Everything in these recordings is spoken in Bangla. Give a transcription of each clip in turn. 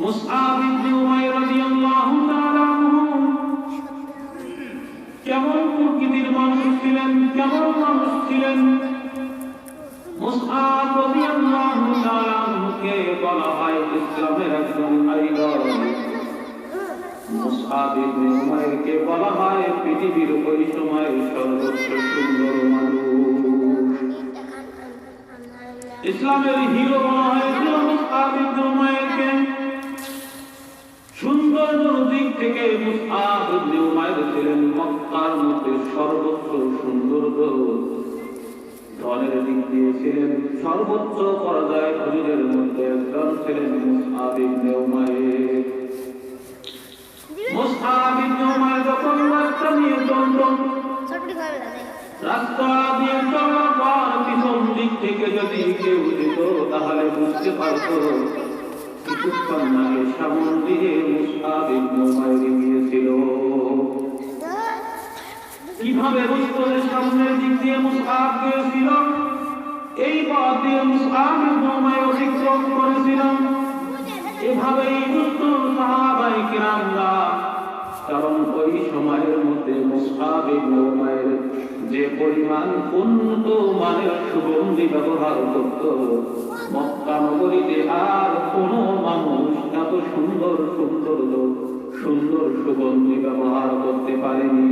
মুসআব ইবনে উমাইর রাদিয়াল্লাহু তাআলা আনহু কেমন প্রকৃতির মানুষ ছিলেন, কেমন মানুষ ছিলেন। মুসআব রাদিয়াল্লাহু তাআলা আনহুকে বলা হয় ইসলামের একজন আইডল। মুসআব ইবনে উমাইরকে বলা হয় পৃথিবীর ওই সময়ের সর্বোচ্চ সুন্দর মানুষ। ইসলামের হিরো বলা হয়েছিল মুসআব ইবনে উমাইরকে। সৌন্দর্যের দিক থেকে মুসআব ইবনে উমাইর ছিলেন মক্কার মধ্যে সর্বোচ্চ সৌন্দর্য। ধনের দিক দিয়ে ছিলেন সর্বোচ্চ পর্যায়ে ধনীদের মধ্যে একজন ছিলেন মুসআব ইবনে উমাইর। মুসআব ইবনে উমাইর যখন রাস্তা দিয়ে চলতেন, রাস্তা দিয়ে চলার পর পিছন দিক থেকে যদি কেউ যেত তাহলে বুঝতে পারত কিছুক্ষণ আগে সামন দিয়ে মুসআব ইবনে উমাইর গিয়েছিল। কিভাবে বুঝতো যে সামনের দিক দিয়ে মুসআব গিয়েছিল? এই পথ দিয়ে মুসআব ইবনে উমাইর অতিক্রম করেছিল। এভাবেই বুঝতো সাহাবায়ে কিরামরা। কারণ ওই সময়ের মধ্যে মুসআব ইবনে উমাইর যে পরিমাণ উন্নত মানের সুগন্ধি ব্যবহার করত, মক্কা নগরীতে আর কোন মানুষ এত সুন্দর সুগন্ধি ব্যবহার করতে পারেনি।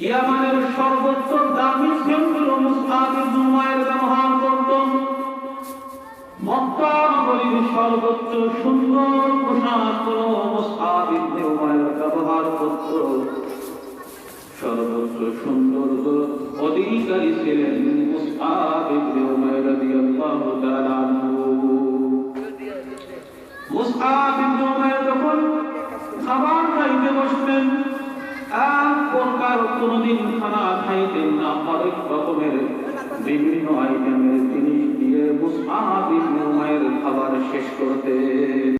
ইয়ামানের সর্বোচ্চ দামি সেন্টগুলো মুসআব ইবনে উমাইর ব্যবহার করত। মক্কা নগরীর সর্বোচ্চ সুন্দর পোশাকগুলো মুসআব ইবনে উমাইর ব্যবহার করত। সর্বোচ্চ সৌন্দর্য অধিকারী ছিলেন মুসআব ইবনে উমাইর রাদিয়াল্লাহু তাআলা আনহু। মুসআব ইবনে উমাইর যখন খাবার খাইতে বসতেন, এক প্রকার কোনদিন খানা খাইতেন না। হরেক রকমের বিভিন্ন আইটেমের জিনিস দিয়ে মুসআব ইবনে উমাইর খাবার শেষ করতেন।